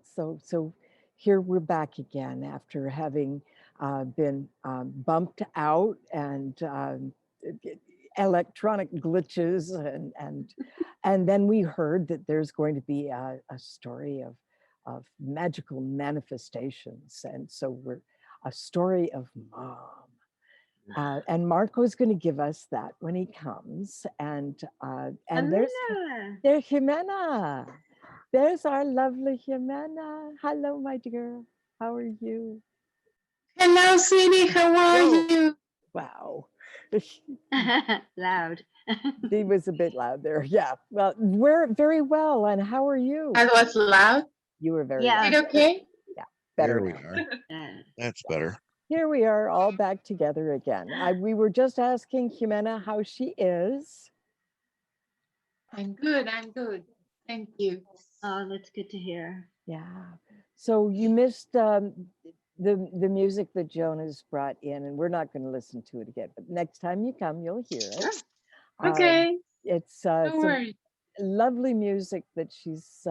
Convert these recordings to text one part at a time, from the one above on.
So here we're back again after having been bumped out and electronic glitches and then we heard that there's going to be a story of magical manifestations, and so we're a story of mom. And Marco's going to give us that when he comes, and there's Ximena. There's our lovely Ximena. Hello, my dear. How are you? Hello, sweetie. How are you? Wow. Loud. He was a bit loud there. Yeah. Well, we're very well. And how are you? I was loud. You were very Yeah. Is it okay? Yeah. Better There we now. are. That's better. Here we are all back together again. We were just asking Ximena how she is. I'm good. I'm good. Thank you. Oh, that's good to hear. Yeah. So you missed the music that Joan has brought in, and we're not going to listen to it again. But next time you come, you'll hear it. Okay. It's No some worries. lovely music that she's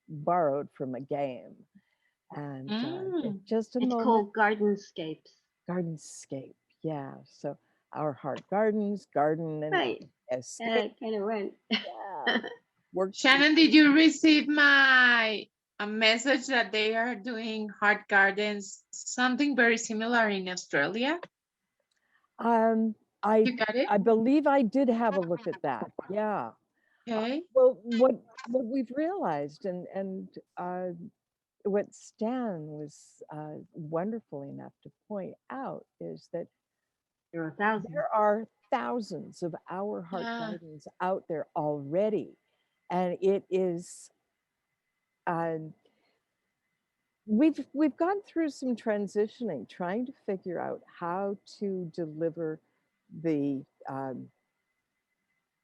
borrowed from a game, and it's just a It's moment. called Gardenscapes. Gardenscape, yeah. So our heart gardens, garden, and Right. escape. Kind of went. Yeah. Shannon, did you receive a message that they are doing heart gardens, something very similar in Australia? You got it? I believe I did have a look at that. Yeah. Okay. Well, what we've realized, and what Stan was wonderful enough to point out, is that There are thousands of our heart gardens out there already, and it is. We've gone through some transitioning, trying to figure out how to deliver the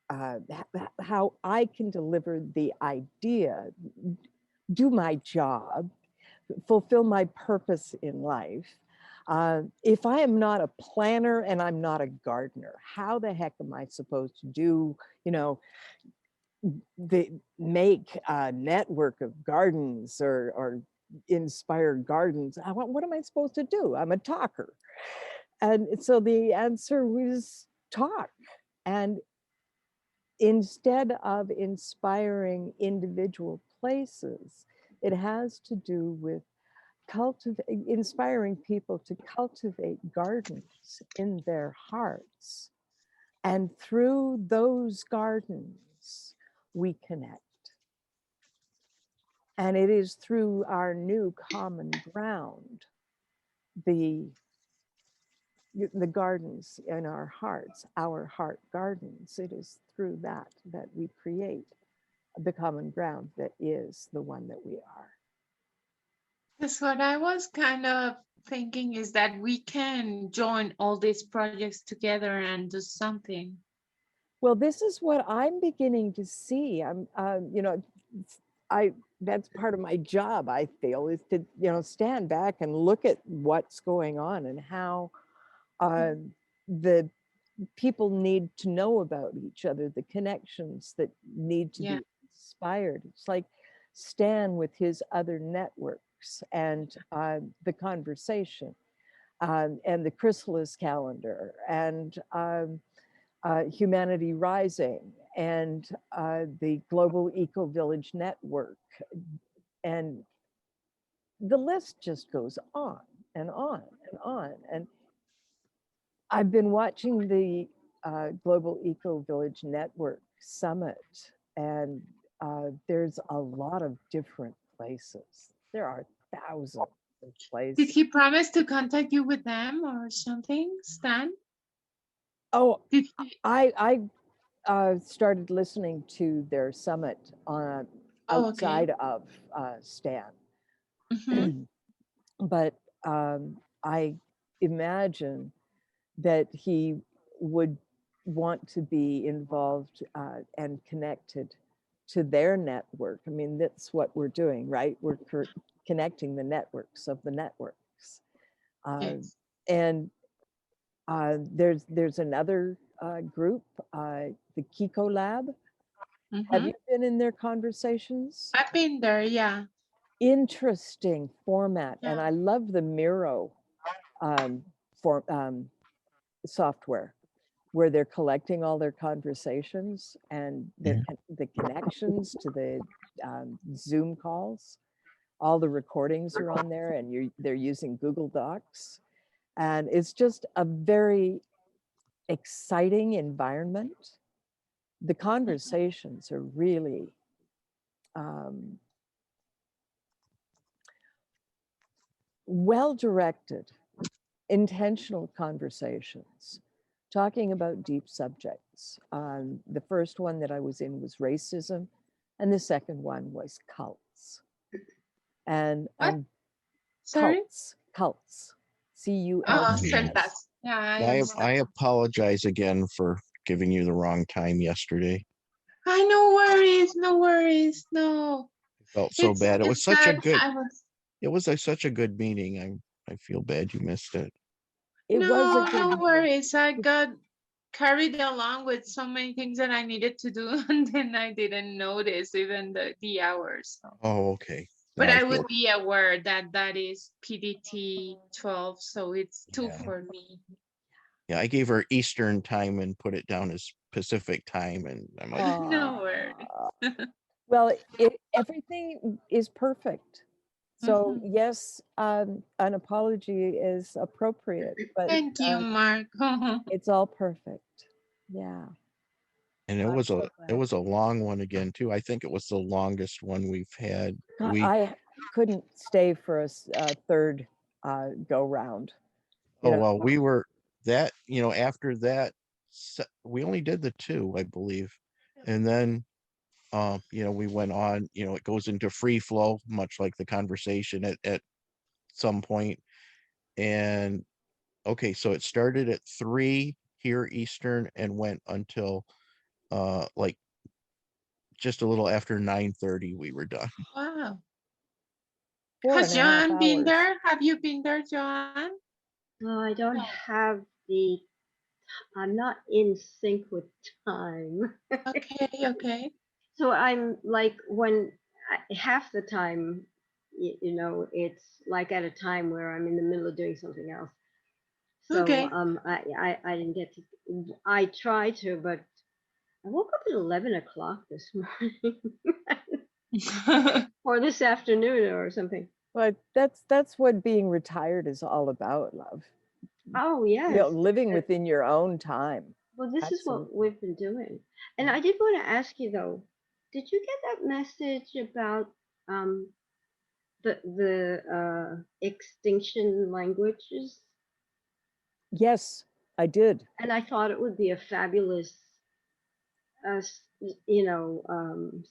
how I can deliver the idea, do my job, fulfill my purpose in life. If I am not a planner and I'm not a gardener, how the heck am I supposed to do, make a network of gardens or inspire gardens? What am I supposed to do? I'm a talker. And so the answer was talk. And instead of inspiring individual places, it has to do with inspiring people to cultivate gardens in their hearts. And through those gardens, we connect. And it is through our new common ground, the gardens in our hearts, our heart gardens. It is through that we create the common ground that is the one that we are. That's what I was kind of thinking, is that we can join all these projects together and do something. Well, this is what I'm beginning to see. That's part of my job, I feel, is to, stand back and look at what's going on and how the people need to know about each other, the connections that need to be inspired. It's like Stan with his other networks and the conversation and the Chrysalis calendar and Humanity Rising and the Global Ecovillage Network. And the list just goes on and on and on. And I've been watching the Global Ecovillage Network Summit, and there's a lot of different places. There are thousands of places. Did he promise to contact you with them or something, Stan? Oh, I started listening to their summit on outside of Stan. Mm-hmm. But I imagine that he would want to be involved and connected to their network. I mean, that's what we're doing, right? We're connecting the networks of the networks. Yes. And there's another group, the Kiko Lab, Have you been in their conversations? I've been there, yeah. Interesting format. And Yeah. I love the Miro software where they're collecting all their conversations and the connections to the Zoom calls. All the recordings are on there, and they're using Google Docs. And it's just a very exciting environment. The conversations are really well-directed, intentional conversations, talking about deep subjects. The first one that I was in was racism, and the second one was cults. And What? Sorry? cults, Oh, C-U-L-T-S. sectas. Yeah, I apologize again for giving you the wrong time yesterday. no worries, no worries, no. I felt so bad. It was such a good. I was, It was such a good meeting. I feel bad you missed it. It was no, a good no meeting. worries. I got carried along with so many things that I needed to do, and then I didn't notice even the hours. So. Oh, okay. But Now I feel- would be aware that that is PDT 12, so it's 2 Yeah. for me. Yeah, I gave her Eastern time and put it down as Pacific time, and I'm like, No worries. Well, everything is perfect. So yes, an apology is appropriate, but Thank you, Mark. it's all perfect. Yeah. and it I'm was so a glad. long one again too. I think it was the longest one we've had. God, I couldn't stay for a third go round. Oh, well, we were that, after that, we only did the 2, I believe. And then, we went on, it goes into free flow, much like the conversation at some point. And okay, so it started at 3 here Eastern and went until like just a little after 9:30 we were done. Wow. 4.5 Has Joan been hours. there? Have you been there, Joan? No, I don't have I'm not in sync with time. Okay. So I'm like half the time, it's like at a time where I'm in the middle of doing something else. So Okay. I didn't get to. I tried to, but I woke up at 11 o'clock this morning, or this afternoon, or something. But that's what being retired is all about, love. Oh yes, living within your own time. Well, this is Absolutely. what we've been doing. And I did want to ask you though, did you get that message about the extinction languages? Yes, I did. And I thought it would be a fabulous,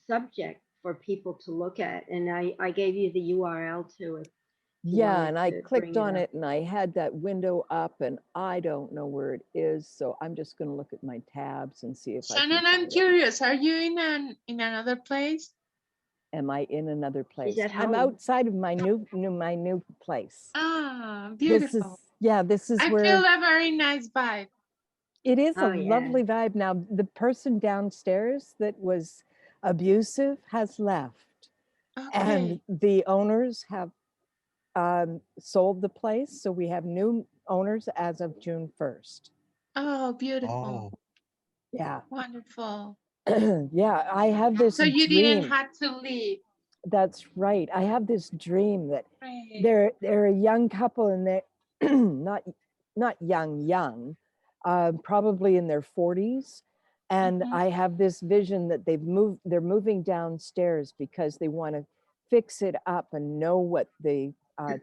subject for people to look at. And I gave you the URL to it. Yeah, and I to clicked bring it on up. it and I had that window up and I don't know where it is. So I'm just going to look at my tabs and see if I Shannon, can I'm find it. curious. Are you in another place? Am I in another place? at I'm home. outside of my new place. Ah, This beautiful. is I where feel a very nice vibe. it is a Oh, yeah. lovely vibe. Now, the person downstairs that was abusive has left. And Okay. the owners have sold the place. So we have new owners as of June 1st. Oh, beautiful. Oh, Yeah. Wonderful. Yeah, I have this So you dream. didn't have to leave. That's right. I have this dream that Right. they're a young couple and they're not young, probably in their 40s. And Mhm. I have this vision that they're moving downstairs because they want to fix it up and know what the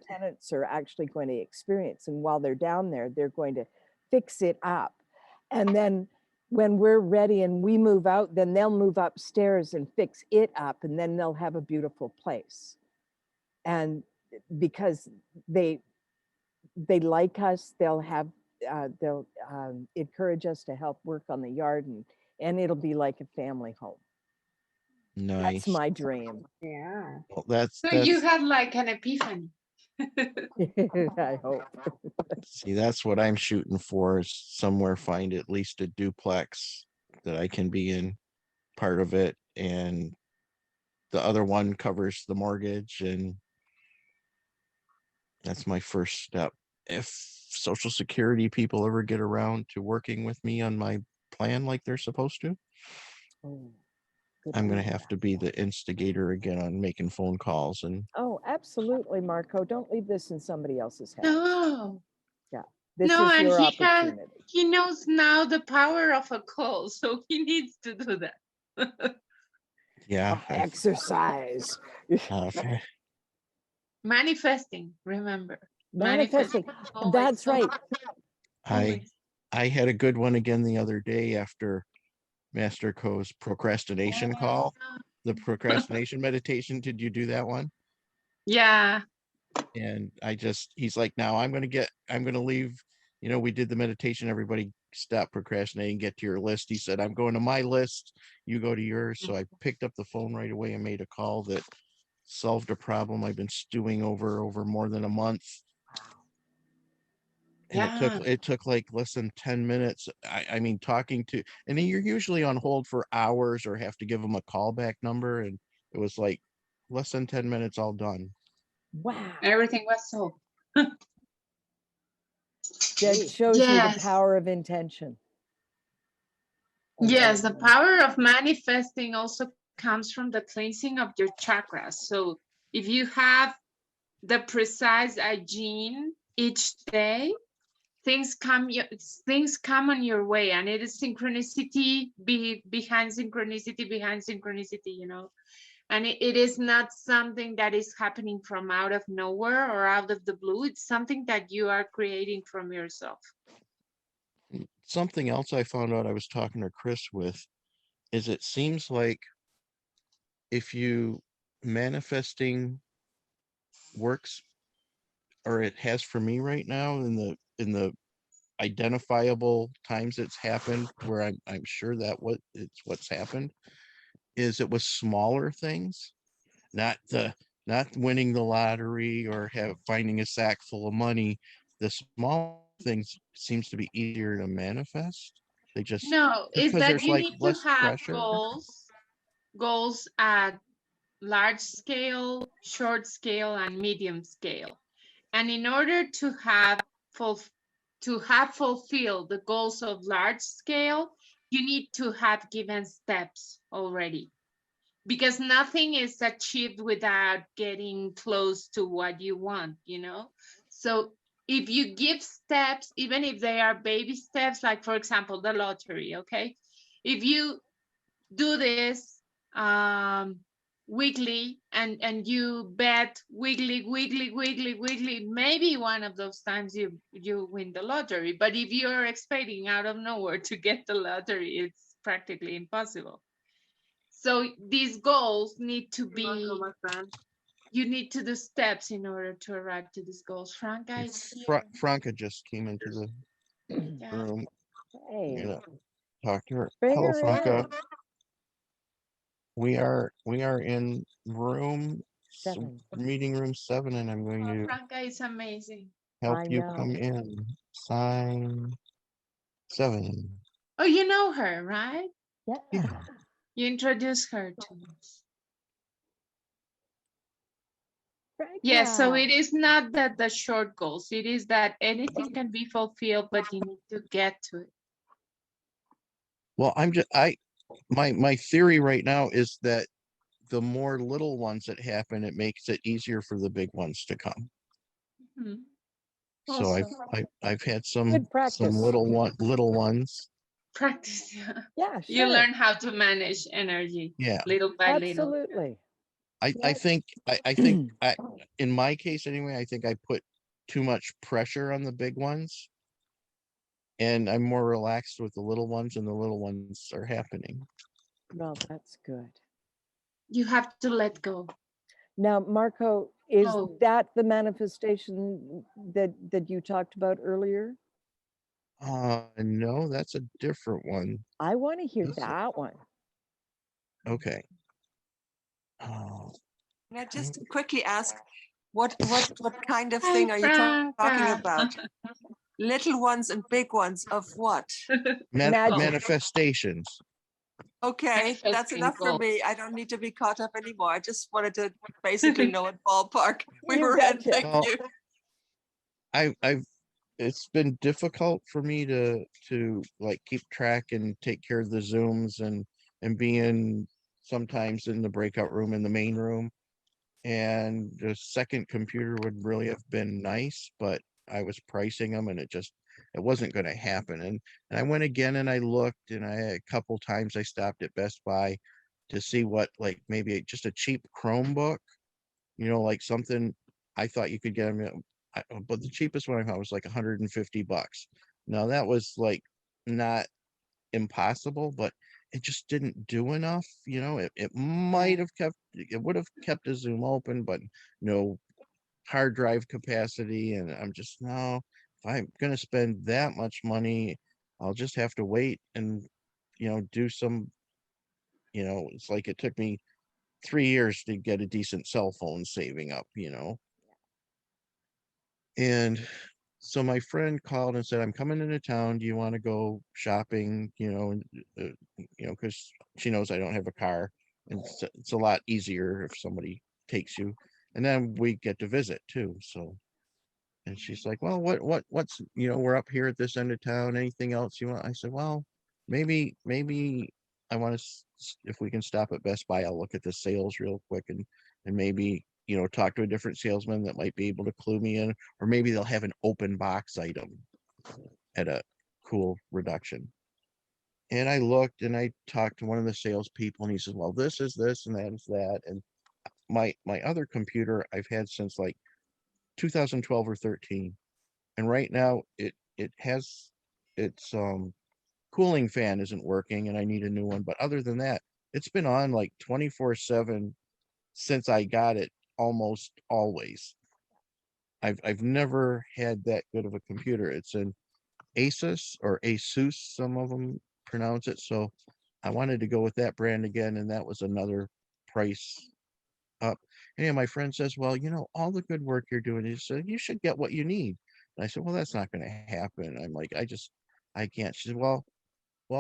tenants are actually going to experience. And while they're down there, they're going to fix it up. And then when we're ready and we move out, then they'll move upstairs and fix it up, and then they'll have a beautiful place. And because they like us, they'll encourage us to help work on the yard, and it'll be like a family home. nice. That's my dream. Yeah. Well, that's So you had like an epiphany. I hope. see, that's what I'm shooting for, is somewhere find at least a duplex that I can be in part of it, and the other one covers the mortgage, and that's my first step. If Social Security people ever get around to working with me on my plan like they're supposed to, Oh, good I'm going know to have that. to be the instigator again on making phone calls. And Oh, absolutely, Marco. Don't leave this in somebody else's hands. No, Yeah, this no, is and your he opportunity. knows now the power of a call, so he needs to do that. yeah, Exercise. okay. Manifesting, remember. Manifesting. Always, That's right. always. I had a good one again the other day after Master Co's procrastination call, the procrastination meditation. Did you do that one? Yeah. And he's like, now I'm going to leave. We did the meditation. Everybody stop procrastinating, get to your list. He said, I'm going to my list. You go to yours. So I picked up the phone right away and made a call that solved a problem I've been stewing over more than a month. And it took like less than 10 minutes. I mean, talking to, and you're usually on hold for hours or have to give them a callback number. And it was like less than 10 minutes, all done. Wow. Everything was solved. That shows you the power of intention. Yes, the power of manifesting also comes from the cleansing of your chakras. So if you have the precise hygiene each day, things come on your way, and it is synchronicity behind synchronicity, and it is not something that is happening from out of nowhere or out of the blue. It's something that you are creating from yourself. Something else I found out I was talking to Chris with is it seems like if you manifesting works, or it has for me right now in the identifiable times it's happened, where I'm sure that what's happened is it was smaller things, not winning the lottery or finding a sack full of money. The small things seems to be easier to manifest. They just Is because that there's you like need to less have pressure. goals at large scale, short scale, and medium scale. And in order to have fulfilled the goals of large scale, you need to have given steps already, because nothing is achieved without getting close to what you want, So if you give steps, even if they are baby steps, like for example, the lottery, okay? If you do this weekly and you bet weekly, maybe one of those times you win the lottery. But if you're expecting out of nowhere to get the lottery, it's practically impossible. So these goals need to be, you need to do steps in order to arrive to these goals. Franca is here. Franca just came into the room. Hey, Talk to her. bring Hello, her Franca. in. We are in meeting room 7, and I'm going to Franca is amazing. help you come in. Sign 7. Oh, you know her, right? Yeah. You introduced her to us. Yes, so it is not that the short goals, it is that anything can be fulfilled, but you need to get to it. Well, my theory right now is that the more little ones that happen, it makes it easier for the big ones to come. Mm-hmm. So I've had some little ones. Practice. Yeah, sure. You learn how to manage energy. Yeah. Little by little. Absolutely. I think in my case anyway, I think I put too much pressure on the big ones, and I'm more relaxed with the little ones, and the little ones are happening. Well, that's good. You have to let go. Now, Marco, is that the manifestation that you talked about earlier? No, that's a different one. I want to hear that one. Okay. Can I just quickly ask, what kind of thing are you talking about? Little ones and big ones of what? Manifestations. Okay, that's Breakfast and enough for go. me. I don't need to be caught up anymore. I just wanted to basically know what ballpark we You were in. betcha. Thank Well, you. I've it's been difficult for me to like keep track and take care of the Zooms and being sometimes in the breakout room in the main room. And the second computer would really have been nice, but I was pricing them and it wasn't going to happen. And I went again and I looked, and a couple times I stopped at Best Buy to see what, like, maybe just a cheap Chromebook, like something. I thought you could get them, but the cheapest one I found was like $150. Now that was like not impossible, but it just didn't do enough. It would have kept the Zoom open, but no hard drive capacity. And I'm just, no, if I'm going to spend that much money, I'll just have to wait and, do some, it's like it took me 3 years to get a decent cell phone saving up. And so my friend called and said, I'm coming into town. Do you want to go shopping? Because she knows I don't have a car, and it's a lot easier if somebody takes you. And then we get to visit too. So, and she's like, well, what's, we're up here at this end of town. Anything else you want? I said, well, maybe I want to, if we can stop at Best Buy, I'll look at the sales real quick and maybe, talk to a different salesman that might be able to clue me in, or maybe they'll have an open box item at a cool reduction. And I looked and I talked to one of the salespeople, and he says, well, this is this and that is that. And my other computer I've had since like 2012 or 13. And right now it has its cooling fan isn't working and I need a new one. But other than that, it's been on like 24/7 since I got it, almost always. I've never had that good of a computer. It's an Asus or Asus, some of them pronounce it. So I wanted to go with that brand again, and that was another price up. And yeah, my friend says, well, all the good work you're doing, is you should get what you need. And I said, well, that's not going to happen. I'm like, I can't. She said, well,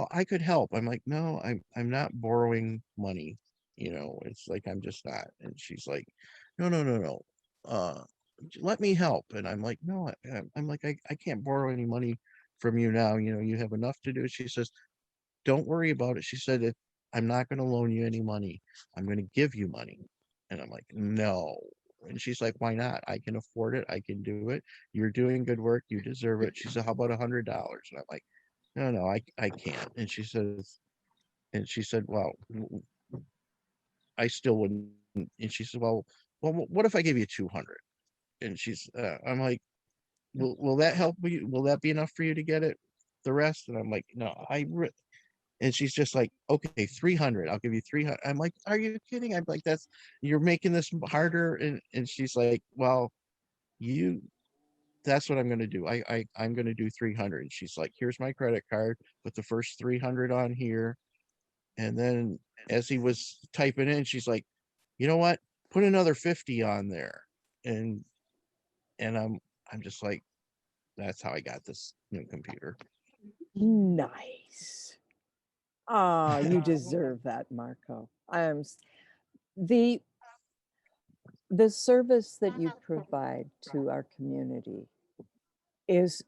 I could help. I'm like, no, I'm not borrowing money. It's like, I'm just not. And she's like, no. Uh, Let me help. And I'm like, no, I'm like, I can't borrow any money from you now. You have enough to do. She says, don't worry about it. She said, I'm not going to loan you any money. I'm going to give you money. And I'm like, no. And she's like, why not? I can afford it. I can do it. You're doing good work. You deserve it. She said, how about $100? And I'm like, no, I can't. And she said, well, I still wouldn't. And she said, well, what if I give you 200? And I'm like, will that help you? Will that be enough for you to get it? The rest? And I'm like, no, and she's just like, okay, 300. I'll give you 300. I'm like, are you kidding? I'm like, you're making this harder. And she's like, well, that's what I'm going to do. I'm going to do 300. And she's like, here's my credit card. Put the first 300 on here. And then as he was typing in, she's like, you know what? Put another 50 on there. And I'm just like, that's how I got this new computer. Nice. Ah, you deserve that, Marco. The service that you provide to our community is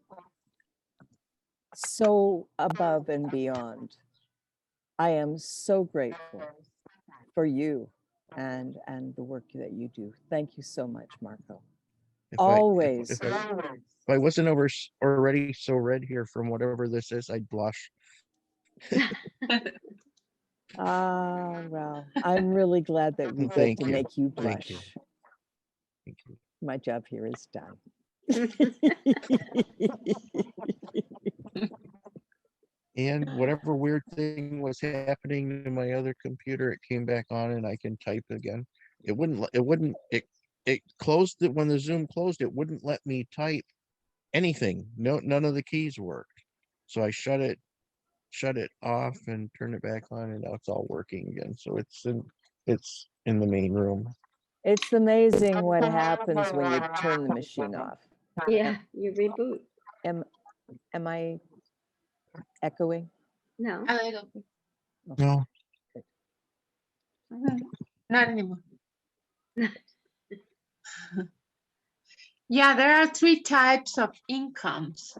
so above and beyond. I am so grateful for you and the work that you do. Thank you so much, Marco. Always. If I wasn't already so red here from whatever this is, I'd blush. Well, I'm really glad that we get to make you blush. Thank you. My job here is done. And whatever weird thing was happening to my other computer, it came back on and I can type again. It closed it when the Zoom closed. It wouldn't let me type anything. No, none of the keys worked. So I shut it off and turned it back on, and now it's all working again. So it's in the main room. It's amazing what happens when you turn the machine off. Yeah, you reboot. Am I echoing? No. A little bit. No, Not anymore. Yeah, there are 3 types of incomes.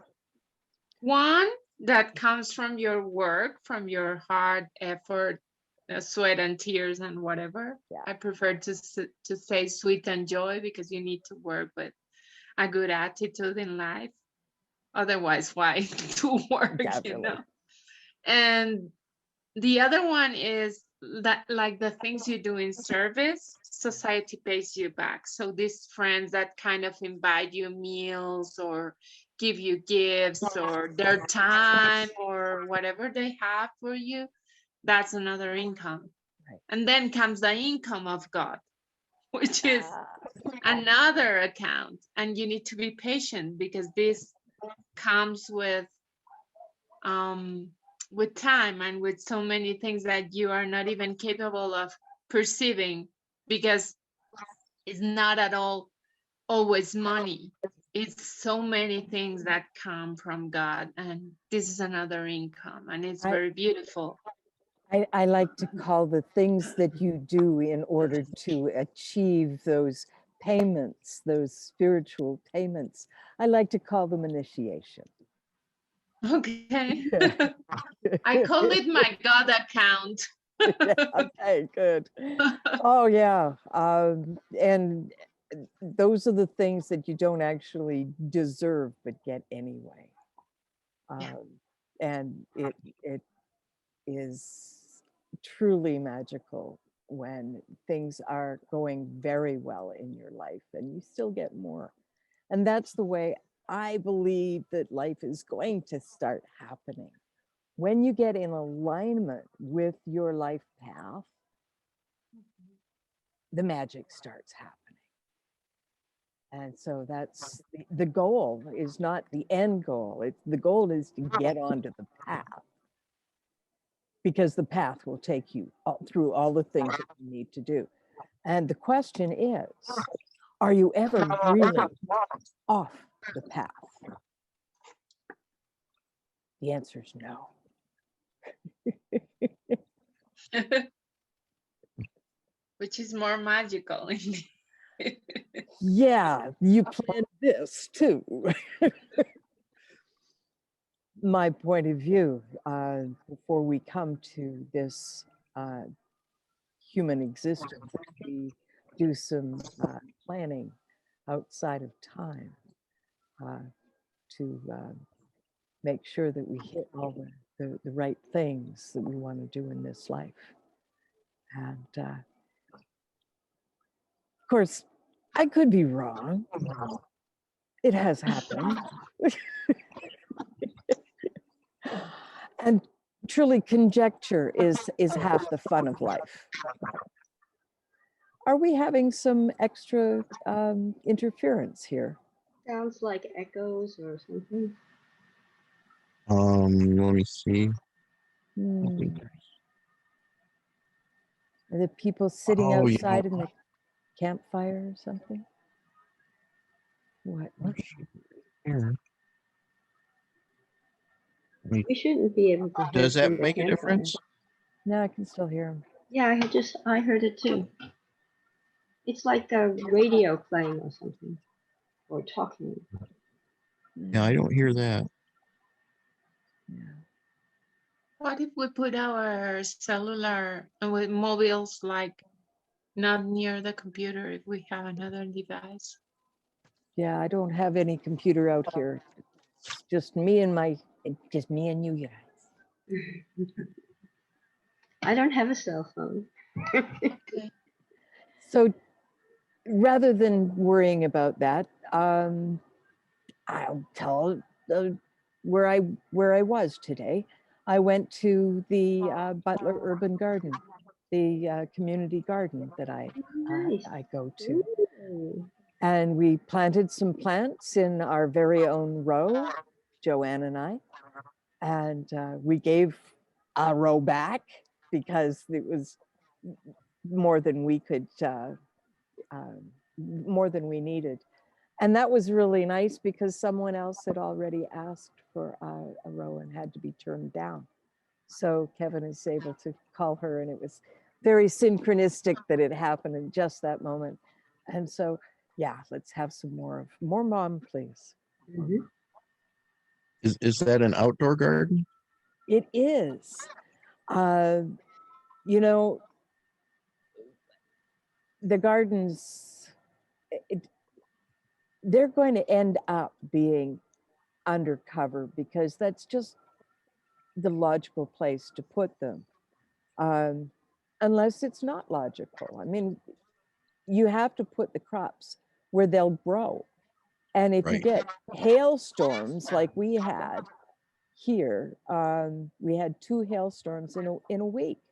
One that comes from your work, from your hard effort, sweat and tears and whatever. Yeah. I prefer to say sweat and joy, because you need to work with a good attitude in life. Otherwise, why do work, Definitely. you know? And the other one is that, like, the things you do in service, society pays you back. So these friends that kind of invite you meals or give you gifts or their time or whatever they have for you, that's another income. Right. And then comes the income of God, which is Ah, another account. And you need to be patient, because this comes with time and with so many things that you are not even capable of perceiving, because it's not at all always money. It's so many things that come from God, and this is another income, and it's very beautiful. I like to call the things that you do in order to achieve those payments, those spiritual payments, I like to call them initiation. Okay. I call it my God account. Okay, good. Oh yeah, and those are the things that you don't actually deserve but get anyway. Yeah. And it is truly magical when things are going very well in your life and you still get more. And that's the way I believe that life is going to start happening. When you get in alignment with your life path, the magic starts happening. And so that's the goal, is not the end goal. It's the goal is to get onto the path, because the path will take you through all the things that you need to do. And the question is, are you ever really off the path? The answer is no. Which is more magical. Yeah, you planned this too. My point of view, before we come to this human existence, we do some planning outside of time to make sure that we hit all the right things that we want to do in this life. And of course, I could be wrong. It has happened. And truly, conjecture is half the fun of life. Are we having some extra interference here? Sounds like echoes or something. Let me see. Are the people sitting Oh, outside in the campfire or something? What? Here. We shouldn't be able to hear. Does from that the make a campfire. difference? No, I can still hear them. Yeah, I heard it too. It's like a radio playing or something, or talking. Yeah, I don't hear that. Yeah. What if we put our cellular with mobiles like not near the computer, if we have another device? Yeah, I don't have any computer out here. It's just me and you guys. I don't have a cell phone. So rather than worrying about that, I'll tell where I was today. I went to the Butler Urban Garden, the community garden that I go to. Ooh. And we planted some plants in our very own row, Joanne and I. And we gave a row back because it was more than we could, more than we needed. And that was really nice because someone else had already asked for a row and had to be turned down. So Kevin is able to call her, and it was very synchronistic that it happened in just that moment. And so, yeah, let's have some more mom, please. Mhm. Is that an outdoor garden? It is. You know, the gardens, they're going to end up being undercover because that's just the logical place to put them. Unless it's not logical. I mean, you have to put the crops where they'll grow. And if you Right. get hailstorms like we had here, we had 2 hailstorms in a week.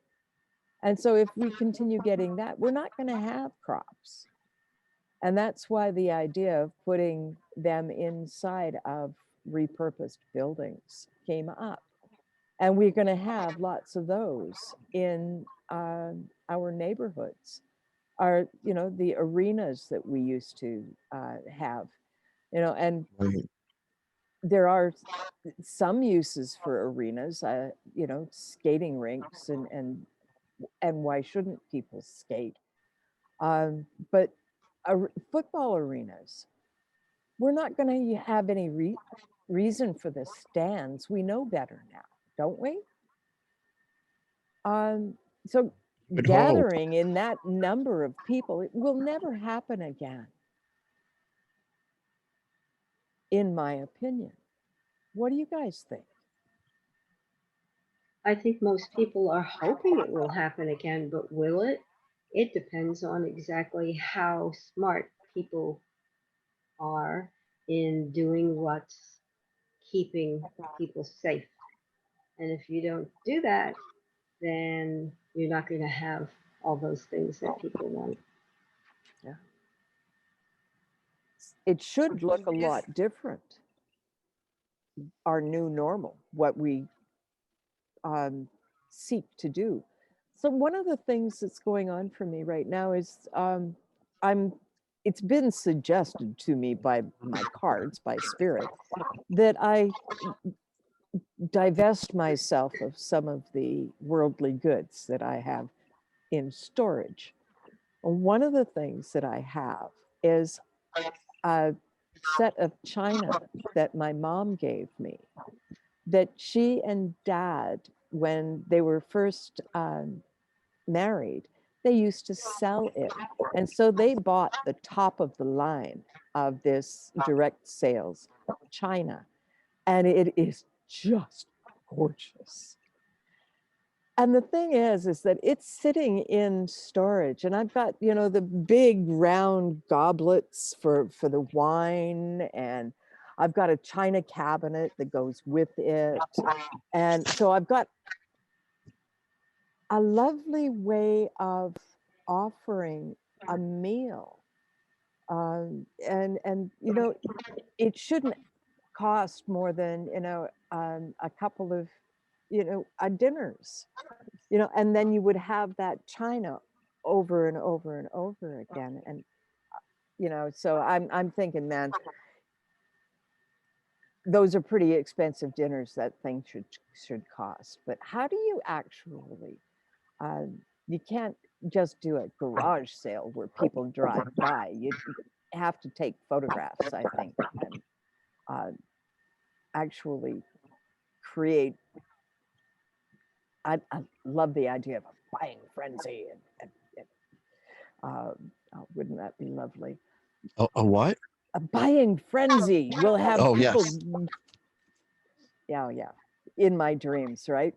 And so if we continue getting that, we're not going to have crops. And that's why the idea of putting them inside of repurposed buildings came up. And we're going to have lots of those in our neighborhoods. The arenas that we used to have, and Right. there are some uses for arenas, skating rinks, and why shouldn't people skate? But football arenas, we're not going to have any reason for the stands. We know better now, don't we? So Good hope. gathering in that number of people, it will never happen again, in my opinion. What do you guys think? I think most people are hoping it will happen again, but will it? It depends on exactly how smart people are in doing what's keeping people safe. And if you don't do that, then you're not going to have all those things that people want. Yeah. It should look a lot different. Our new normal, what we seek to do. So one of the things that's going on for me right now is it's been suggested to me by my cards, by spirit, that I divest myself of some of the worldly goods that I have in storage. One of the things that I have is a set of china that my mom gave me, that she and dad, when they were first married, they used to sell it. And so they bought the top of the line of this direct sales china. And it is just gorgeous. And the thing is that it's sitting in storage, and I've got, the big round goblets for the wine, and I've got a china cabinet that goes with it. And so I've got a lovely way of offering a meal. And it shouldn't cost more than, a couple of, dinners. And then you would have that china over and over and over again. And, so I'm thinking, man, those are pretty expensive dinners that thing should cost. But how do you actually, you can't just do a garage sale where people drive by. You have to take photographs, I think, and actually create. I love the idea of a buying frenzy, and wouldn't that be lovely? A what? A buying frenzy. We'll have Oh, people. yes. Yeah. In my dreams, right?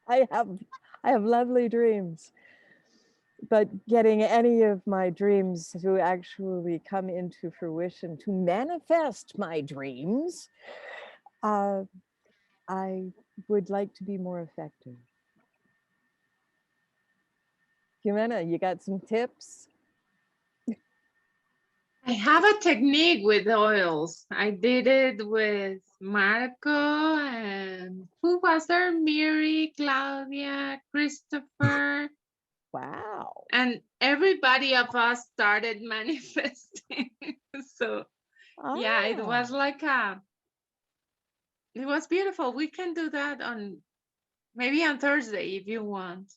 I have lovely dreams, but getting any of my dreams to actually come into fruition, to manifest my dreams, I would like to be more effective. Ximena, you got some tips? I have a technique with oils. I did it with Marco and who was there? Miri, Claudia, Christopher. Wow. And everybody of us started manifesting. So yeah, it was like it was beautiful. We can do that on Maybe on Thursday if you want.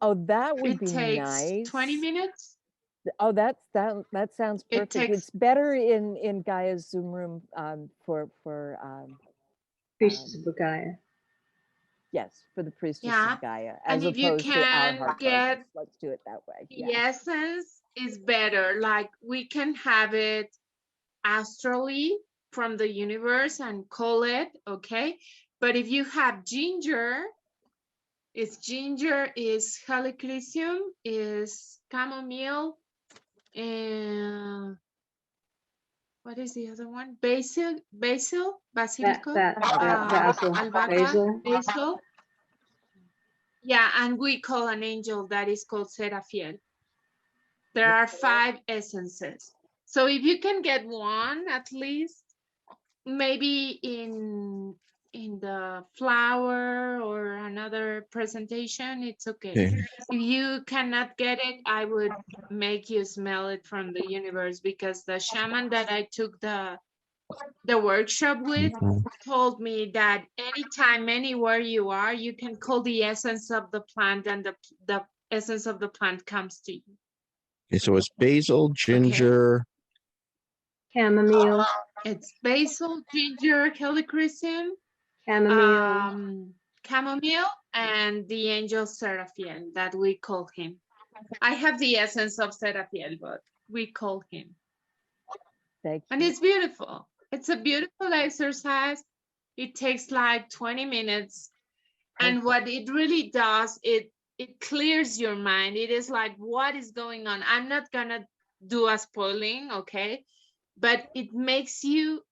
Oh, that would It be takes nice. 20 minutes. Oh, that sounds It perfect. takes, It's better in Gaia's Zoom room for Priestess of Gaia. yes, for the Priestess yeah. of Gaia, And as if you opposed to our can heart get focus. Let's do it that way. the Yeah. essence is better. Like we can have it astrally from the universe and call it, okay? But if you have ginger, is helichrysum, is chamomile, and what is the other one? Basilico, Basil. albahaca, basil. Yeah, and we call an angel that is called Serafiel. There are 5 essences. So if you can get one at least, maybe in the flower or another presentation, it's okay. Okay. If you cannot get it, I would make you smell it from the universe, because the shaman that I took the workshop with told me that anytime, anywhere you are, you can call the essence of the plant, and the essence of the plant comes to you. Okay, so it's basil, ginger. Chamomile. It's basil, ginger, helichrysum, Chamomile. chamomile, and the angel Seraphiel that we call him. I have the essence of Seraphiel, but we call him. Thank you. And it's beautiful. It's a beautiful exercise. It takes like 20 minutes. And what it really does, it clears your mind. It is like, what is going on? I'm not gonna do a spoiling, okay? But it makes you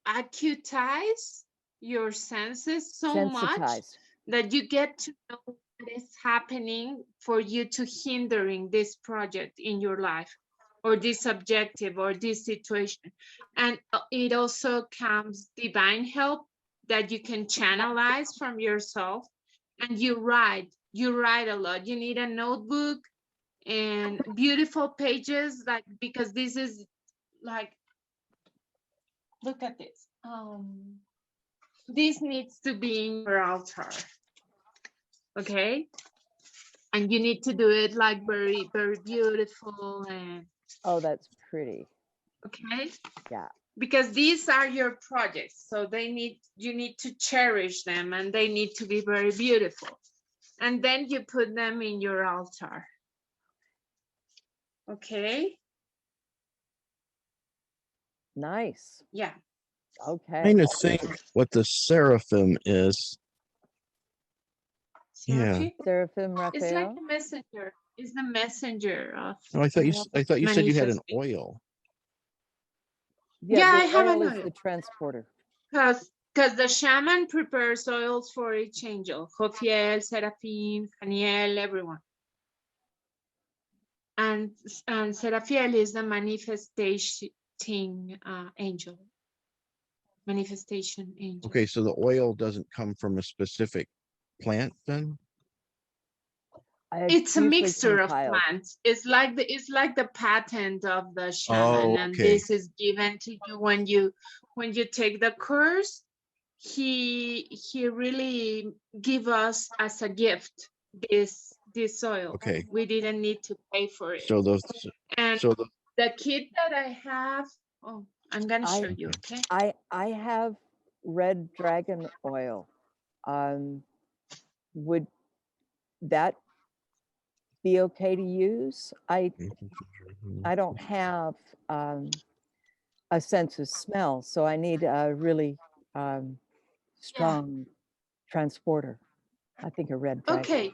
acutize your senses so much that you get to know what is happening for you to hindering this project in your life, or this objective, or this situation. And it also comes divine help that you can channelize from yourself. And you write a lot. You need a notebook and beautiful pages, like, because this is like, look at this. This needs to be in your altar, okay? And you need to do it like very, very beautiful. And oh, that's pretty. okay, Yeah. because these are your projects, so you need to cherish them, and they need to be very beautiful. And then you put them in your altar, okay? Nice. Yeah. Okay. Trying to think what the seraphim is. Yeah. Seraphim It's like Raphael. the messenger. It's the messenger of. Oh, I thought you said you had an manifesting. oil. Yeah, I have an oil is oil. the transporter. Because the shaman prepares oils for each angel. Jofiel, Seraphim, Haniel, everyone. And Seraphiel is the manifesting angel. Manifestation angel. Okay, so the oil doesn't come from a specific plant then? It's a mixture of plants. It's like the patent of the shaman, and this is given to you when you take the course. He really give us as a gift this oil. Okay. We didn't need to pay for it. So the kit that I have, I'm gonna show you, okay? I have red dragon oil. Would that be okay to use? I don't have a sense of smell, so I need a really strong transporter. I think a red dragon. Okay,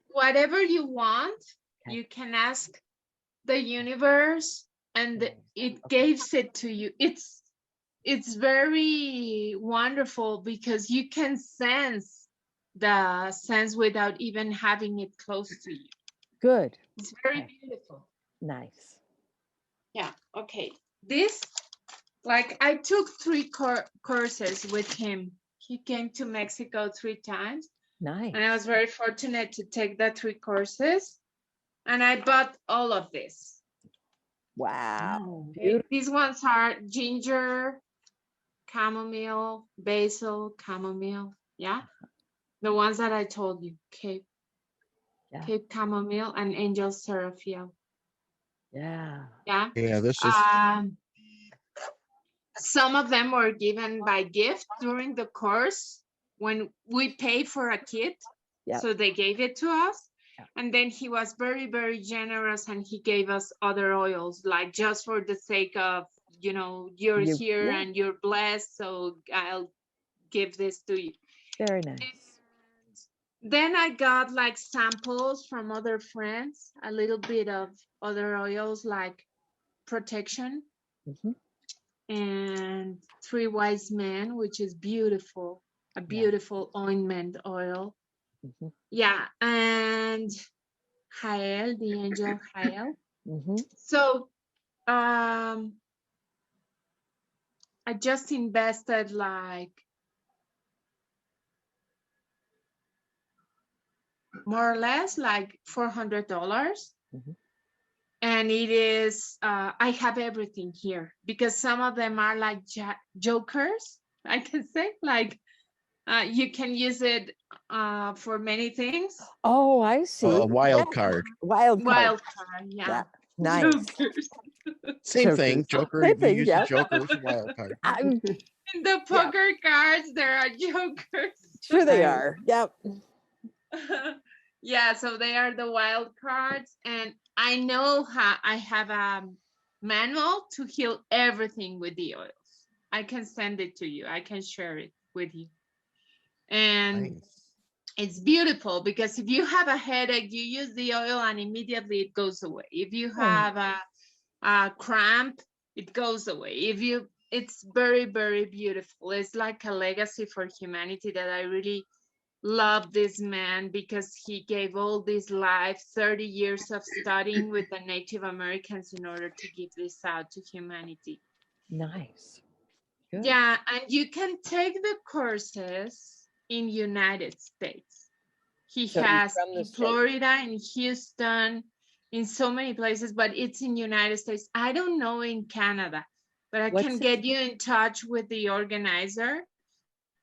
whatever you want, you can ask the universe, and it gives it to you. It's very wonderful, because you can sense the sense without even having it close to you. Good. It's very beautiful. Nice. Yeah, okay. This, like, I took 3 courses with him. He came to Mexico 3 times. Nice. And I was very fortunate to take the 3 courses. And I bought all of this. Wow. Okay. These ones are ginger, chamomile, basil, chamomile. Yeah. The ones that I told you, Cape Yeah. Chamomile and Angel Seraphia. Yeah. Yeah. Yeah, this is Some of them were given by gift during the course when we paid for a kit. Yeah. So they gave it to us. Yeah. And then he was very, very generous, and he gave us other oils, like just for the sake of, you know, you're here Yeah. and you're blessed, so I'll give this to you. Very nice. And then I got like samples from other friends, a little bit of other oils like Protection and Three Wise Men, which is beautiful, a beautiful ointment oil. Yeah, and Jael, the angel Jael. So I just invested like more or less like $400. And it is, I have everything here because some of them are like jokers, I can say, like you can use it for many things. Oh, I see. a wild card. Wild card. Wild card, yeah. Nice. Jokers. Same thing. Joker, Same you thing, use yeah. Joker's wild card. I'm In the poker cards, there are jokers. sure they are. Yep. Yeah, so they are the wild cards, and I know how I have a manual to heal everything with the oils. I can send it to you. I can share it with you. And it's beautiful because if you have a headache, you use the oil and immediately it goes away. If you have a cramp, it goes away. It's very, very beautiful. It's like a legacy for humanity that I really love this man because he gave all this life, 30 years of studying with the Native Americans in order to give this out to humanity. Nice. Good. Yeah, and you can take the courses in United States. He has in Florida, in Houston, in so many places, but it's in United States. I don't know in Canada, but I can get you in touch with the organizer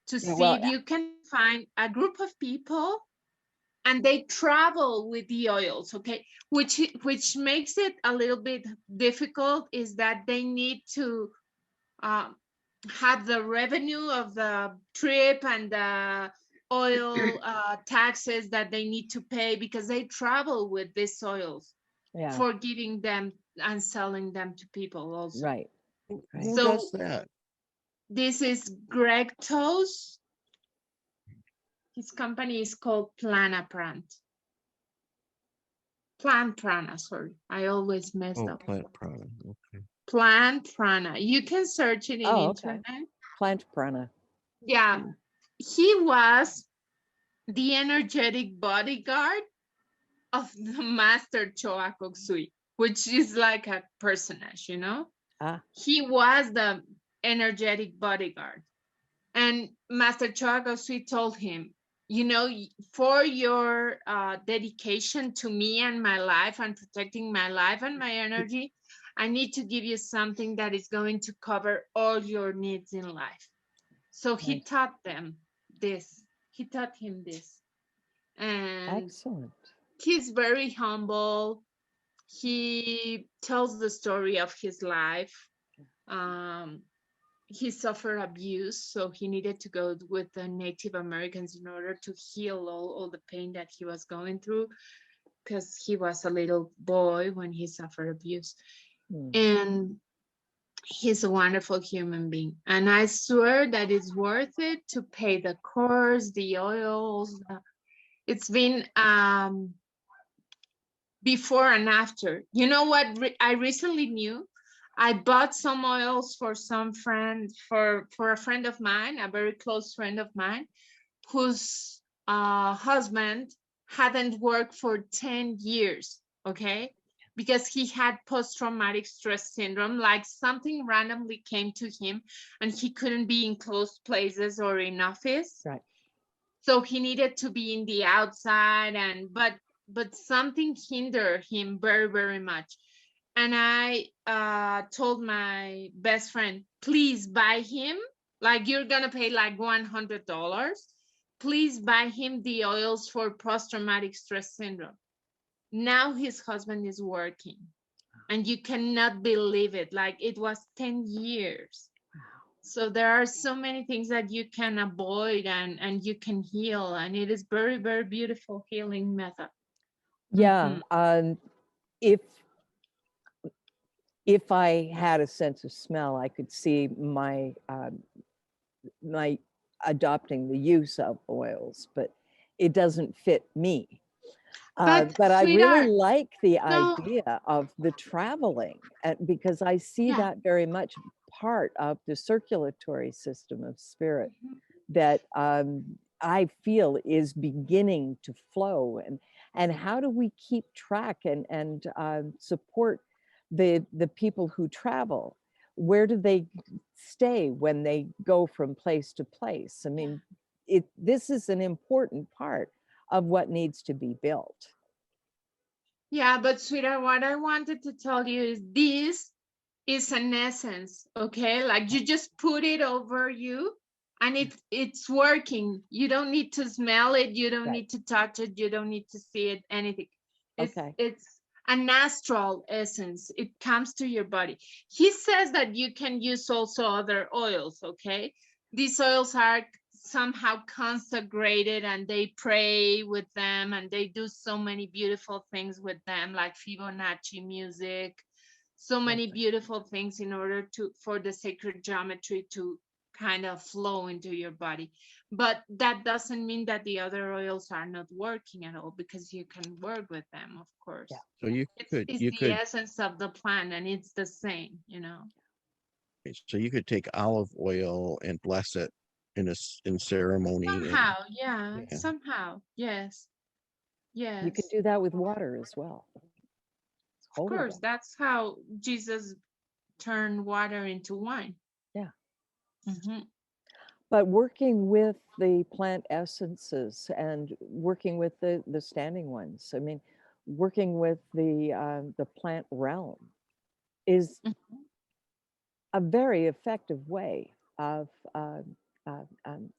to see if you can find a group of people and they travel with the oils, okay? Which makes it a little bit difficult is that they need to have the revenue of the trip and the oil taxes that they need to pay because they travel with these oils for giving them and selling them to people also. Right. Who does that? This is Greg Toes. His company is called Plant Prana, sorry. I always messed up. Plant Prana, okay. Plant Prana. You can search it in internet. Plant Prana. Yeah. He was the energetic bodyguard of the Master Choa Koksui, which is like a personage, you know? He was the energetic bodyguard. And Master Choa Koksui told him, you know, for your dedication to me and my life and protecting my life and my energy, I need to give you something that is going to cover all your needs in life. So he taught them this. He taught him this. And excellent. He's very humble. He tells the story of his life. He suffered abuse, so he needed to go with the Native Americans in order to heal all the pain that he was going through because he was a little boy when he suffered abuse. And he's a wonderful human being. And I swear that it's worth it to pay the course, the oils. It's been before and after. You know what I recently knew? I bought some oils for some friend, for a friend of mine, a very close friend of mine, whose husband hadn't worked for 10 years, okay? Because he had post-traumatic stress syndrome, like something randomly came to him and he couldn't be in closed places or in office. Right. So he needed to be in the outside, but something hindered him very, very much. And I told my best friend, please buy him. Like, you're gonna pay like $100, please buy him the oils for post-traumatic stress syndrome. Now his husband is working, and you cannot believe it. Like, it was 10 years. So there are so many things that you can avoid and you can heal, and it is very, very beautiful healing method. Yeah. If I had a sense of smell, I could see my my adopting the use of oils, but it doesn't fit me. But I really sweetheart, like the no. idea of the traveling, because I see Yeah. that very much part of the circulatory system of spirit that I feel is beginning to flow. And how do we keep track and support the people who travel? Where do they stay when they go from place to place? I mean, this is an important part of what needs to be built. Yeah, but sweetheart, what I wanted to tell you is this is an essence, okay? Like, you just put it over you and it's working. You don't need to smell it, you don't Right. need to touch it, you don't need to see it, anything. Okay. It's an astral essence. It comes to your body. He says that you can use also other oils, okay? These oils are somehow consecrated, and they pray with them, and they do so many beautiful things with them, like Fibonacci music, so many beautiful things in order for the sacred geometry to kind of flow into your body. But that doesn't mean that the other oils are not working at all, because you can work with them, of course. Yeah. So you It's the essence of the plant, and it's the same, you know. so you could take olive oil and bless it in ceremony. Somehow, yeah, somehow, yes. Yes. You can do that with water as well. Of course, that's how Jesus turned water into wine. Yeah. Mm-hmm. But working with the plant essences and working with the standing ones, I mean, working with the plant realm is a very effective way of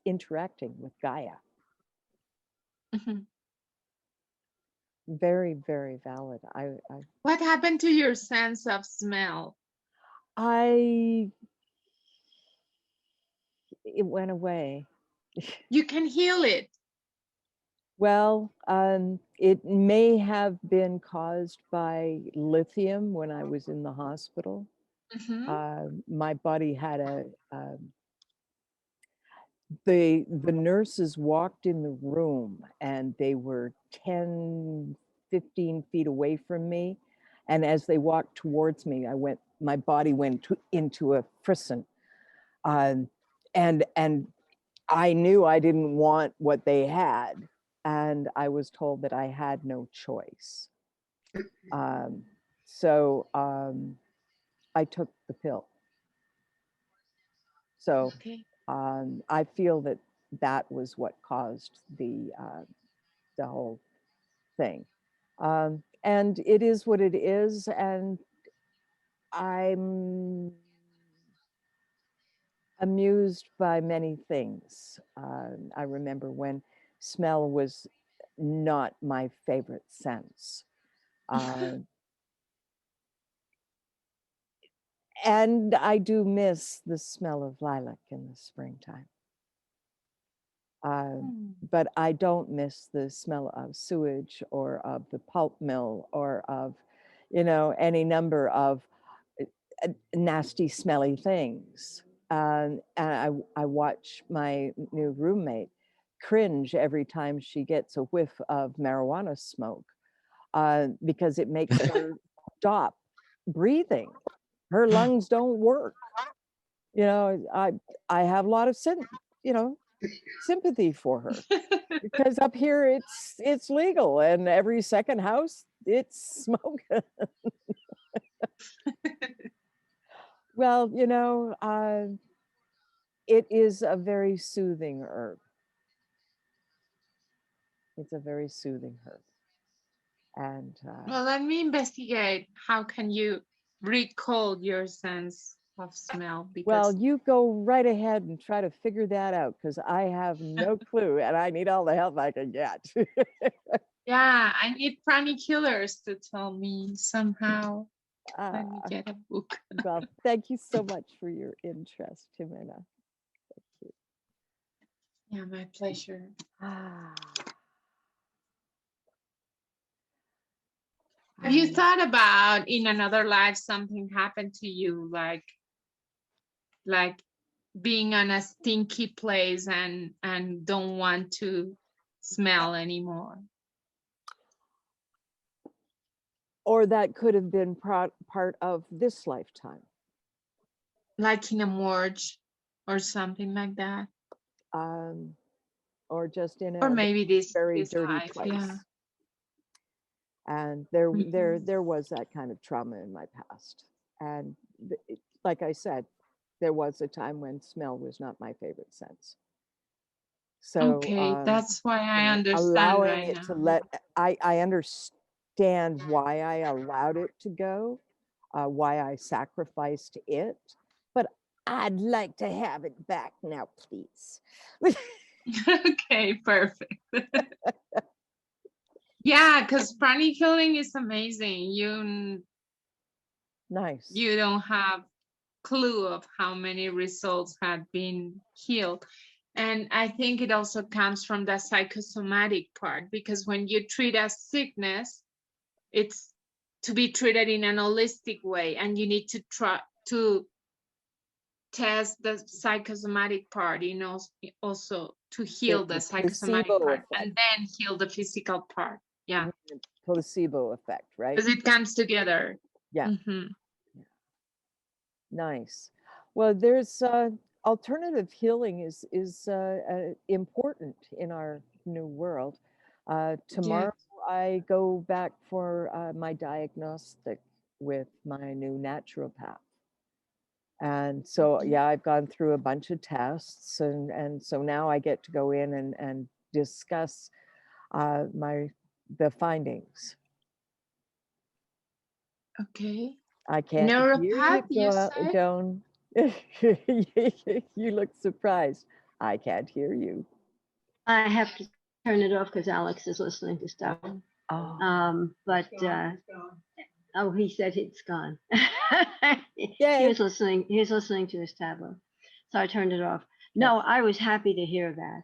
interacting with Gaia. Mm-hmm. Very, very valid. What happened to your sense of smell? It went away. You can heal it. Well, it may have been caused by lithium when I was in the hospital. Mm-hmm. My body had the nurses walked in the room and they were 10, 15 feet away from me. And as they walked towards me, my body went into a frisson. And I knew I didn't want what they had. And I was told that I had no choice. So I took the pill. So Okay. I feel that was what caused the whole thing. And it is what it is. And I'm amused by many things. I remember when smell was not my favorite sense. And I do miss the smell of lilac in the springtime. But I don't miss the smell of sewage or of the pulp mill or of, any number of nasty, smelly things. And I watch my new roommate cringe every time she gets a whiff of marijuana smoke because it makes her stop breathing. Her lungs don't work. I have a lot of sympathy for her because up here it's legal and every second house it's smoking. Well, it is a very soothing herb. It's a very soothing herb. And Well, let me investigate. How can you recall your sense of smell Well, because you go right ahead and try to figure that out because I have no clue and I need all the help I can get. yeah, I need prani killers to tell me somehow. Let me Ah, get a book. well, thank you so much for your interest, Ximena. Yeah, my pleasure. Ah, Have you thought about in another life something happened to you like being on a stinky place and don't want to smell anymore? or that could have been part of this lifetime. Like in a morgue or something like that? Or just in Or a maybe very this dirty life, place. yeah. And Mhm. there was that kind of trauma in my past. And like I said, there was a time when smell was not my favorite sense. So, Okay, that's why I understand allowing right it to now. I understand why I allowed it to go, why I sacrificed it, but I'd like to have it back now, please. Okay, perfect. Yeah, because prani killing is amazing. Nice. You don't have clue of how many results had been healed. And I think it also comes from the psychosomatic part, because when you treat a sickness, it's to be treated in an holistic way, and you need to try to test the psychosomatic part, you know, also to heal the psychosomatic placebo part effect. and then heal the physical part. Yeah, Placebo effect, right? because it comes together. Yeah. Mhm. Nice. Well, there's alternative healing is important in our new world. Tomorrow I go back for my diagnostic with my new naturopath. And so, yeah, I've gone through a bunch of tests, and so now I get to go in and discuss the findings. Okay. I can't hear Neuropath, you you, say? Joan. You look surprised. I can't hear you. I have to turn it off because Alex is listening to stuff. Oh, But oh, he said it's gone. He yay. was listening. He was listening to his tablet, so I turned it off. No, I was happy to hear that.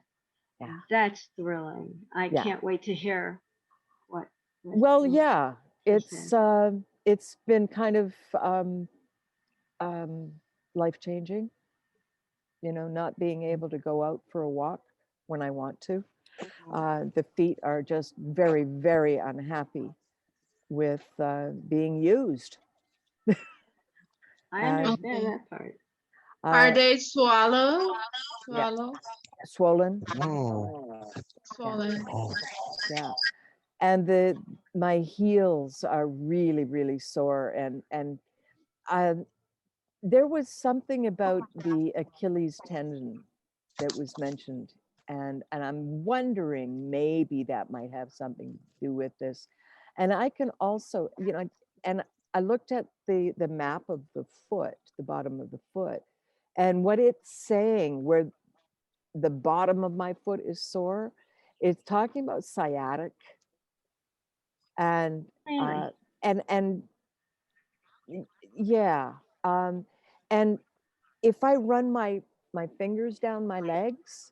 Yeah. That's thrilling. I Yeah. can't wait to hear what. Well, yeah, said. it's been kind of life-changing, you know, not being able to go out for a walk when I want to. The feet are just very, very unhappy with being used. I understand that part. Are they swallow? Swallow? Swollen. Oh, Swollen. oh, Yeah. And my heels are really, really sore. And there was something about the Achilles tendon that was mentioned. And I'm wondering maybe that might have something to do with this. And I can also, you know, and I looked at the map of the foot, the bottom of the foot, and what it's saying where the bottom of my foot is sore, it's talking about sciatic. And Really? and yeah, and if I run my fingers down my legs,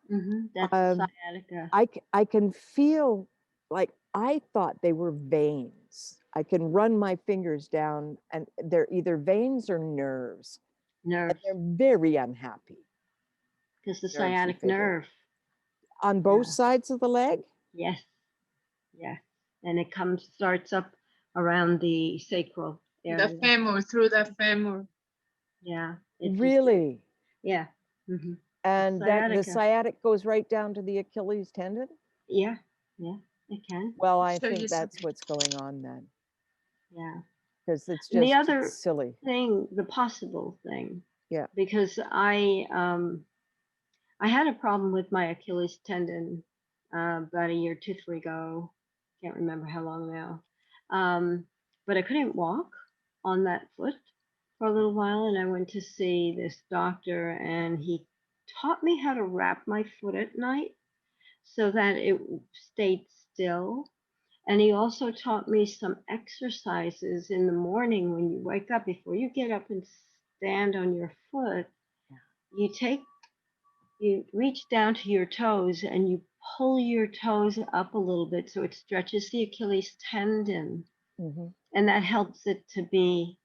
That's sciatica. I can feel like I thought they were veins. I can run my fingers down, and they're either veins or nerves. Nerves. And they're very unhappy. Because the Nerves, sciatic nerve. On both sides of the leg? Yes. Yeah. And it starts up around the sacral area. The femur, through the femur. Yeah. Really? Yeah. And that the sciatic goes right down to the Achilles tendon? Yeah. Yeah, it can. Well, I think that's what's going on then. Yeah. Because it's And just the other silly. thing, the possible thing. Yeah. Because I had a problem with my Achilles tendon about a year, 2, 3 ago. Can't remember how long now. But I couldn't walk on that foot for a little while, and I went to see this doctor, and he taught me how to wrap my foot at night so that it stayed still. And he also taught me some exercises in the morning when you wake up. Before you get up and stand on your foot, you reach down to your toes and you pull your toes up a little bit so it stretches the Achilles tendon. Mhm. And that helps it to be,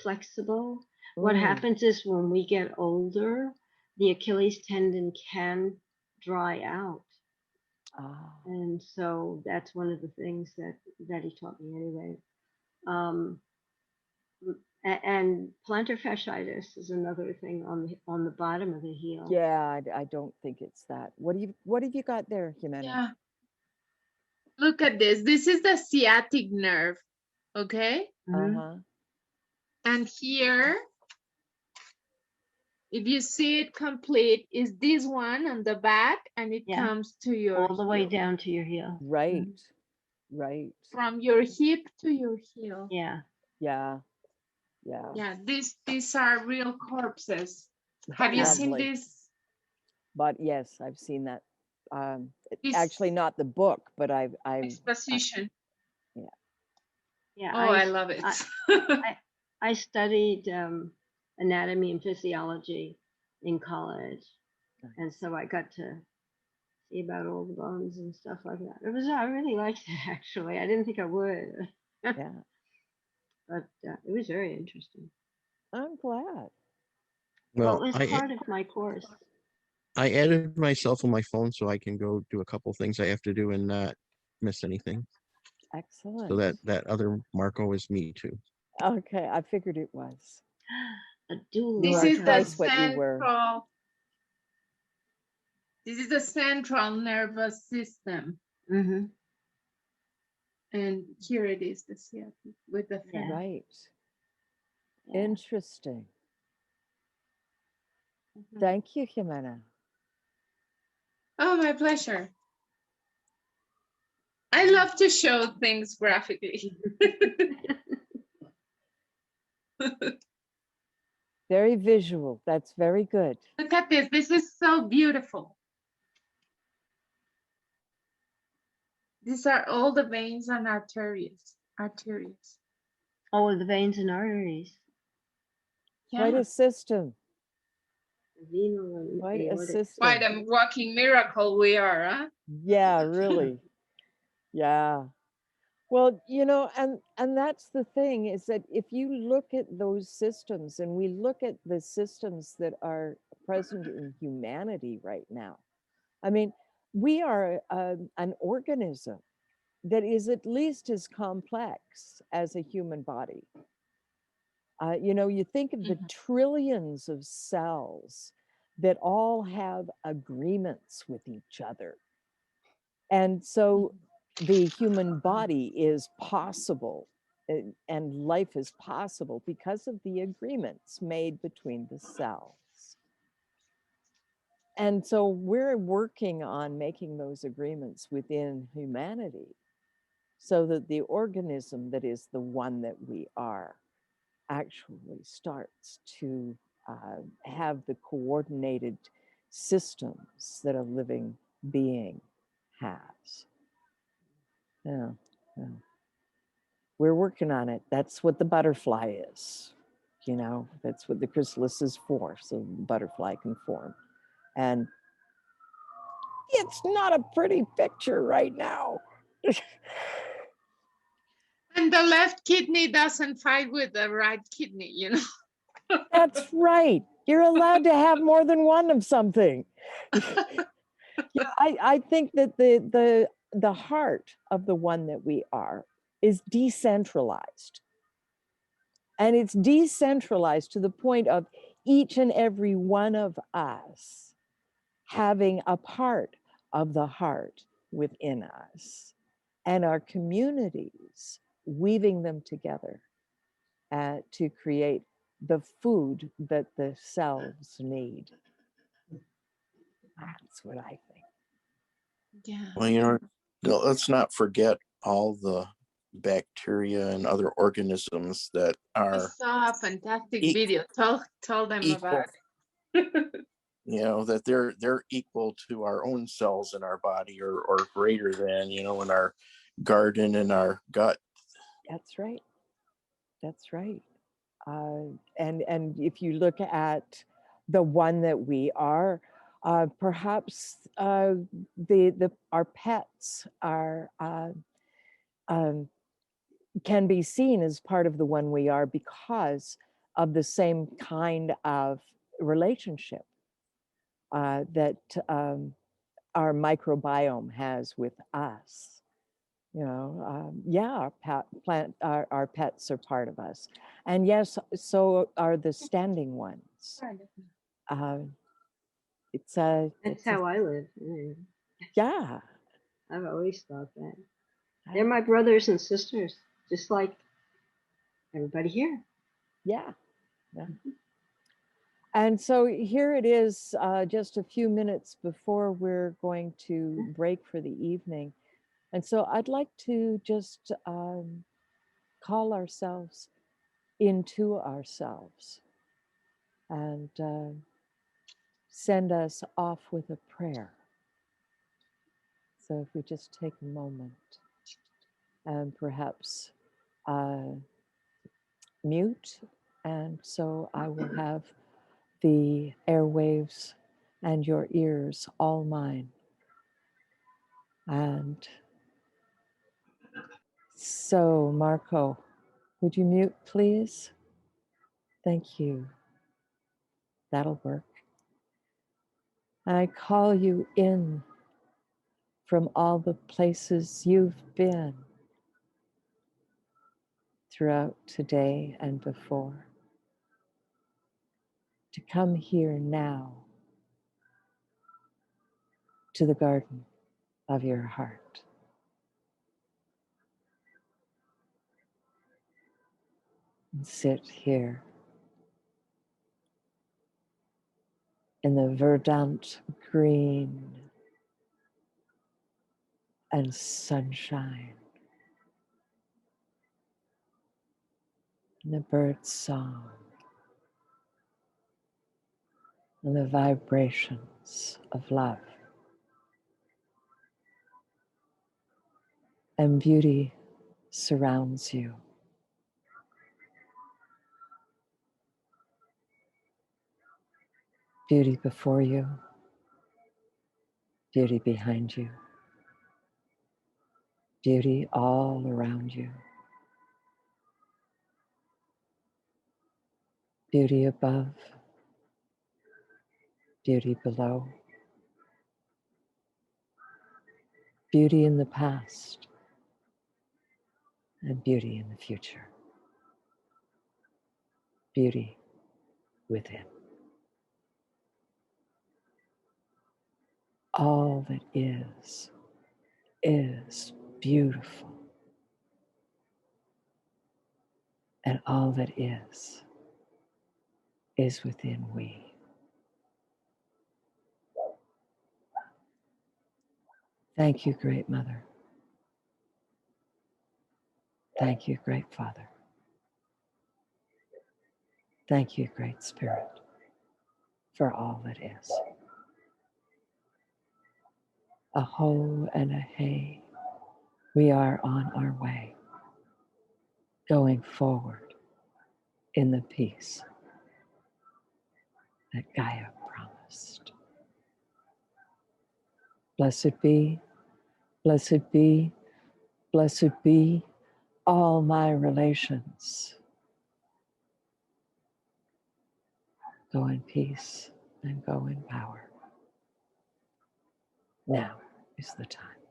flexible. What happens is when we get older, the Achilles tendon can dry out. Ah. And so that's one of the things that he taught me anyway. And plantar fasciitis is another thing on the bottom of the heel. Yeah, I don't think it's that. What have you got there, Ximena? Yeah. Look at this. This is the sciatic nerve. Okay. Uh-huh. And here, if you see it complete, is this one on the back, and it comes to your all the way down to your heel. Right. Right. From your hip to your heel. Yeah. Yeah. Yeah. Yeah. These are real corpses. Have you seen Lovely. this? But yes, I've seen that. This Actually, not the book, but I've exposition. Yeah. Oh, I love it. I studied anatomy and physiology in college, and so I got to see about all the bones and stuff like that. I really liked it, actually. I didn't think I would. Yeah. But it was very interesting. I'm glad. Well, it was part of my course. I added myself on my phone so I can go do a couple things I have to do and not miss anything. Excellent. So that other Marco is me too. Okay, I figured it was. A dual. This are is the twice what you were. central. This is the central nervous system. Mm-hmm. And here it is, the sciatic with the fan. Right. Yeah. Interesting. Thank you, Ximena. Oh, my pleasure. I love to show things graphically. Very visual. That's very good. Look at this. This is so beautiful. These are all the veins and arteries. Oh, the veins and arteries. Yeah. Quite a system. Venal and Quite a aortic. system. Quite a walking miracle we are, huh? Yeah, really. Yeah. Well, and that's the thing, is that if you look at those systems, and we look at the systems that are present in humanity right now, I mean, we are an organism that is at least as complex as a human body. You think of the trillions of cells that all have agreements with each other. And so the human body is possible, and life is possible because of the agreements made between the cells. And so we're working on making those agreements within humanity so that the organism that is the one that we are actually starts to have the coordinated systems that a living being has. Yeah. We're working on it. That's what the butterfly is. That's what the chrysalis is for, so the butterfly can form. And it's not a pretty picture right now. And the left kidney doesn't fight with the right kidney, That's right. You're allowed to have more than one of something. I think that the heart of the one that we are is decentralized. And it's decentralized to the point of each and every one of us having a part of the heart within us, and our communities weaving them together to create the food that the cells need. That's what I think. Yeah. Well, let's not forget all the bacteria and other organisms that I are saw a fantastic video. Tell them equal, about it. you know, that they're equal to our own cells in our body, or greater than, you know, in our garden, in our gut. That's right. That's right. And if you look at the one that we are, perhaps our pets are can be seen as part of the one we are because of the same kind of relationship that our microbiome has with us. You know, yeah, our pets are part of us, and yes, so are the standing ones. That's how I live. Yeah. I've always thought that. They're my brothers and sisters, just like everybody here. Yeah. Yeah. And so here it is, just a few minutes before we're going to break for the evening. And so I'd like to just call ourselves into ourselves and send us off with a prayer. So if we just take a moment and perhaps mute, and so I will have the airwaves and your ears all mine. And so, Marco, would you mute, please? Thank you. That'll work. I call you in from all the places you've been throughout today and before, to come here now to the garden of your heart. And sit here in the verdant green and sunshine, and the bird's song, and the vibrations of love. And beauty surrounds you. Beauty before you, beauty behind you, beauty all around you, beauty above, beauty below, beauty in the past, and beauty in the future, beauty within. All that is beautiful, and all that is within we. Thank you, Great Mother. Thank you, Great Father. Thank you, Great Spirit, for all that is. A ho and a hey, we are on our way, going forward in the peace that Gaia promised. Blessed be, blessed be, blessed be all my relations. Go in peace and go in power. Now is the time.